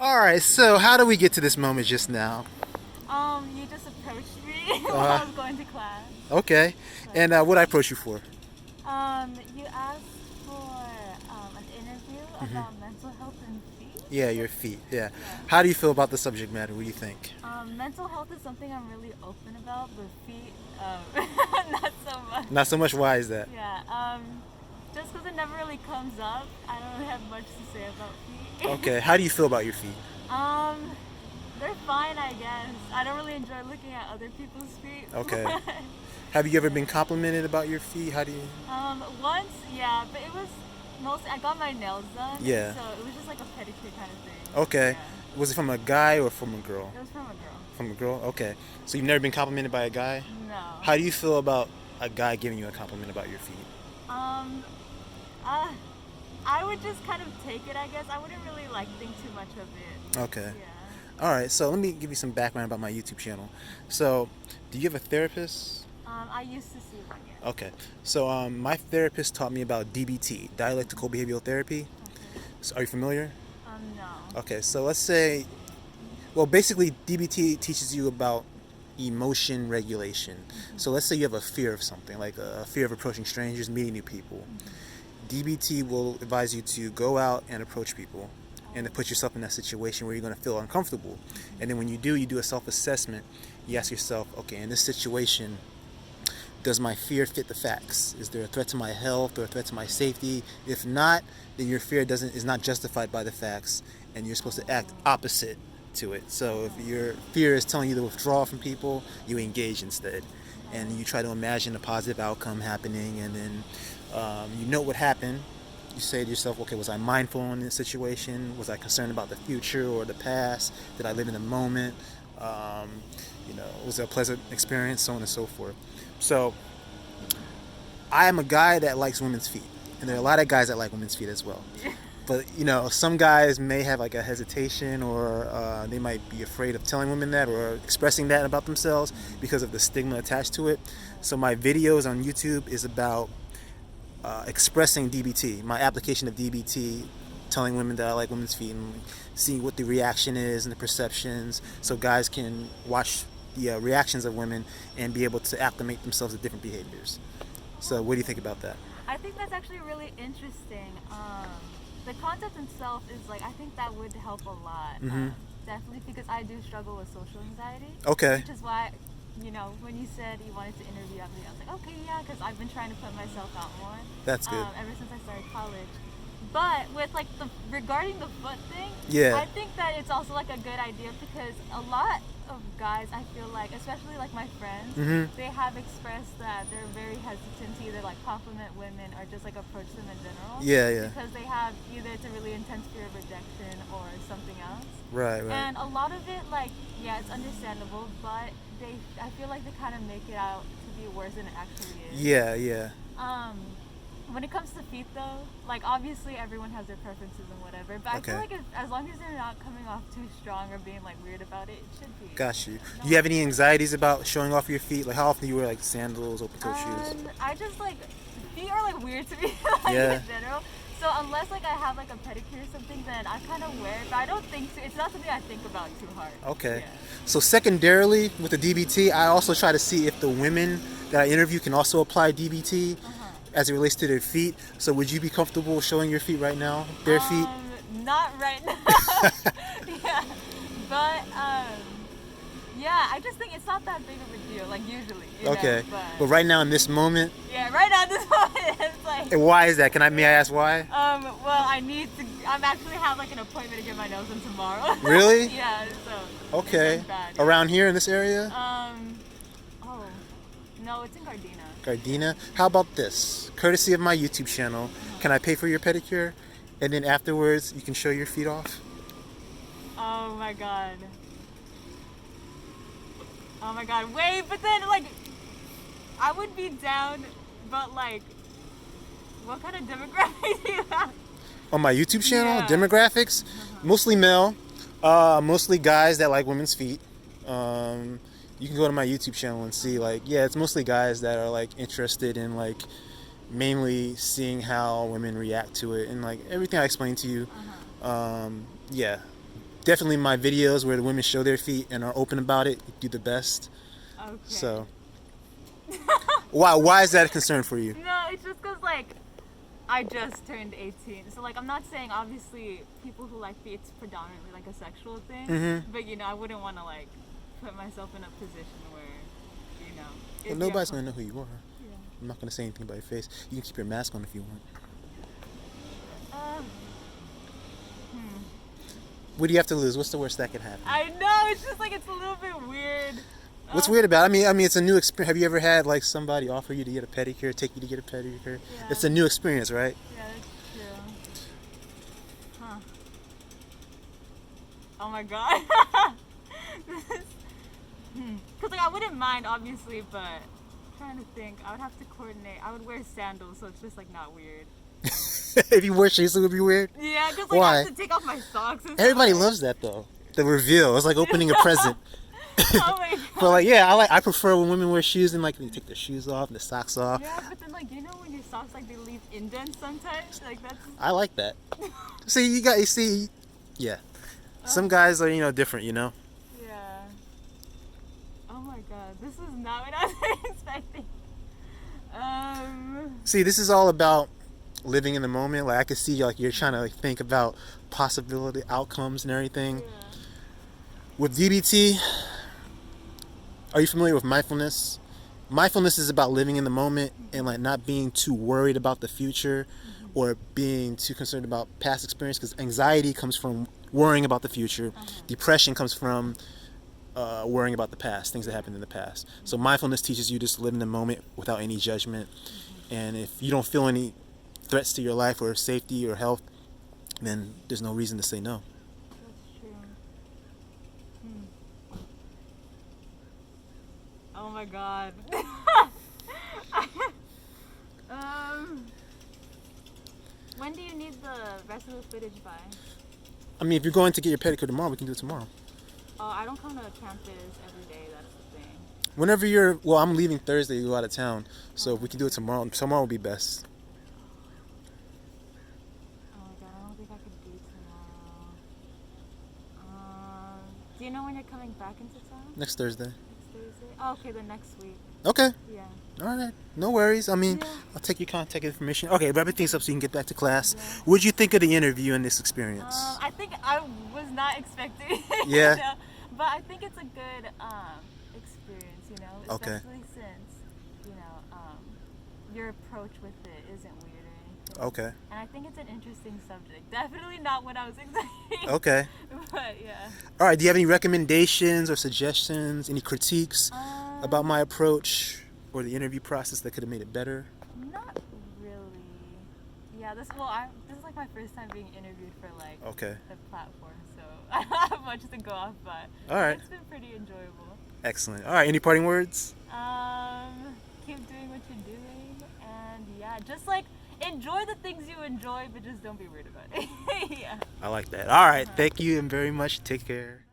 All right, so how do we get to this moment just now? You just approached me while Uh, I was going to class. okay. So, And what I approach you for? you asked for an interview Hmm. about mental health and feet. Yeah, your feet. Yeah. Yeah. How do you feel about the subject matter? What do you think? Mental health is something I'm really open about, but feet, not so much. Not so much. Why is that? Yeah. Just because it never really comes up, I don't really have much to say about feet. Okay. How do you feel about your feet? um, they're fine, I guess. I don't really enjoy looking at other people's feet. Okay. But Have you ever yeah. been complimented about your feet? How do you? Once, yeah, but it was mostly I got my nails done, Yeah. so it was just like a pedicure kind of thing. Okay. Yeah, Was it from a guy or from a girl? it was from a girl. From a girl. Okay. So you've never been complimented by a guy? No. How do you feel about a guy giving you a compliment about your feet? Um, uh, I would just kind of take it, I guess. I wouldn't really like think too much of it. Okay. Yeah. All right. So let me give you some background about my YouTube channel. So, do you have a therapist? I used to see one, yeah. Okay. So my therapist taught me about DBT, dialectical behavioral therapy. Okay. So are you familiar? No. Okay. So let's say, well, basically DBT teaches you about emotion regulation. So let's say you have a fear of something, like a fear of approaching strangers, meeting new people. DBT will advise you to go out and approach people and to put yourself in that situation where you're going to feel uncomfortable. And then when you do a self-assessment. You ask yourself, okay, in this situation, does my fear fit the facts? Is there a threat to my health or a threat to my safety? If not, then your fear is not justified by the facts, and you're supposed to act opposite to it. So if your fear is telling you to withdraw from people, you engage instead, and you try to imagine a positive outcome happening, and then you know what happened. You say to yourself, okay, was I mindful in this situation? Was I concerned about the future or the past? Did I live in the moment? Um, was it a pleasant experience? So on and so forth. So I am a guy that likes women's feet, and there are a lot of guys that like women's feet as well. Yeah. But some guys may have like a hesitation, or they might be afraid of telling women that or expressing that about themselves because of the stigma attached to it. So my videos on YouTube is about expressing DBT, my application of DBT, telling women that I like women's feet and seeing what the reaction is and the perceptions, so guys can watch the reactions of women and be able to acclimate themselves to different behaviors. So what do you think about that? I think that's actually really interesting. The concept itself is like, I think that would help a lot. Definitely because I do struggle with social anxiety. Okay. Which is why, when you said you wanted to interview me, I was like, okay, yeah, because I've been trying to put myself out more. That's good. Ever since I started college. But with like regarding the foot thing, Yeah. I think that it's also like a good idea because a lot of guys, I feel like, especially like my friends, they have expressed that they're very hesitant to either like compliment women or just like approach them in general. Yeah. Because they have either it's a really intense fear of rejection or something else. Right. And a lot of it, like, yeah, it's understandable, but I feel like they kind of make it out to be worse than it actually is. Yeah. When it comes to feet, though, like, obviously everyone has their preferences and whatever, but I feel like as long as they're not coming off too strong or being, like, weird about it, it should be. Got you. Do you have any anxieties about showing off your feet? Like, how often do you wear like sandals, open-toe shoes? I just, like, feet are, like, weird to me, like, in general. So unless like I have like a pedicure or something, then I kind of wear it. But I don't think it's not something I think about too hard. Okay. Yeah. So secondarily, with the DBT, I also try to see if the women that I interview can also apply DBT as it relates to their feet. So would you be comfortable showing your feet right now, bare feet? Not right now. Yeah, but yeah, I just think it's not that big of a deal. Like usually. Okay. But right now in this moment. Yeah, right now in this moment, it's like. And why is that? May I ask why? Well, I'm actually have like an appointment to get my nails done tomorrow. Really? Yeah. So. Okay. It's bad, Around here in this area? Oh, no, it's in Gardena. Gardena. How about this? Courtesy of my YouTube channel, can I pay for your pedicure? And then afterwards, you can show your feet off? Oh my god. Oh my god. Wait, but then, like, I would be down, but, like, what kind of demographics do you have? On my YouTube channel, Yeah. demographics, mostly male, mostly guys that like women's feet. You can go to my YouTube channel and see, like, yeah, it's mostly guys that are like interested in like mainly seeing how women react to it and like everything I explained to you. Yeah, definitely my videos where the women show their feet and are open about it do the best. Okay. So why is that a concern for you? No, it's just because, like, I just turned 18. So, like, I'm not saying, obviously, people who like feet, it's predominantly, like, a sexual thing. Mm-hmm. But, you know, I wouldn't want to, like, put myself in a position where, you know. Well, nobody's going to know who you are. Yeah. I'm not going to say anything about your face. You can keep your mask on if you want. What do you have to lose? What's the worst that could happen? I know, it's just, like, it's a little bit weird. What's weird about it? I mean, it's a new experience. Have you ever had, like, somebody offer you to get a pedicure, take you to get a pedicure? Yeah. It's a new experience, right? Yeah, that's true. Huh. Oh my god. Because, like, I wouldn't mind, obviously, but I'm trying to think. I would have to coordinate. I would wear sandals, so it's just, like, not weird. If you wear shoes, it would be weird? Yeah, because, like, Why? I have to take off my socks and Everybody stuff. loves that, though. The reveal. It's like opening a present. Oh my god. But, like, yeah, I prefer when women wear shoes and, like, they take their shoes off and their socks off. Yeah, but then, like, you know when your socks, like, they leave indents sometimes? Like, that's... I like that. See, yeah. Some guys are, different, Yeah. Oh my god, this is not what I was expecting. See, this is all about living in the moment. Like, I can see, like, you're trying to, like, think about possibility, outcomes and everything. Yeah. With DBT, are you familiar with mindfulness? Mindfulness is about living in the moment and, like, not being too worried about the future or being too concerned about past experience, because anxiety comes from worrying about the future. Depression comes from worrying about the past, things that happened in the past. So mindfulness teaches you just to live in the moment without any judgment. And if you don't feel any threats to your life or safety or health, then there's no reason to say no. That's true. Oh my god. When do you need the rest of the footage by? I mean, if you're going to get your pedicure tomorrow, we can do it tomorrow. Oh, I don't come to campus every day, that's the thing. Whenever I'm leaving Thursday to go out of town, so if we can do it tomorrow will be best. Oh my god, I don't think I could do tomorrow. Do you know when you're coming back into town? Next Thursday. Next Thursday? Oh, okay, then next week. Okay. Yeah. All right. No worries. I mean, Yeah. I'll take your contact information. Okay, wrap things up so you can get back to class. Yeah. What'd you think of the interview and this experience? I think I was not expecting it. Yeah. You know? But I think it's a good experience, you know? Okay. Especially since, you know, your approach with it isn't weird or anything. Okay. And I think it's an interesting subject. Definitely not what I was expecting. Okay. But yeah. All right. Do you have any recommendations or suggestions, any critiques about my approach or the interview process that could have made it better? Not really. Yeah, this is like my first time being interviewed for like Okay. the platform, so I don't have much to go off by. All right. It's been pretty enjoyable. Excellent. All right. Any parting words? Keep doing what you're doing, and yeah, just like enjoy the things you enjoy, but just don't be weird about it. Yeah. I like that. All right. Thank you very much. Take care.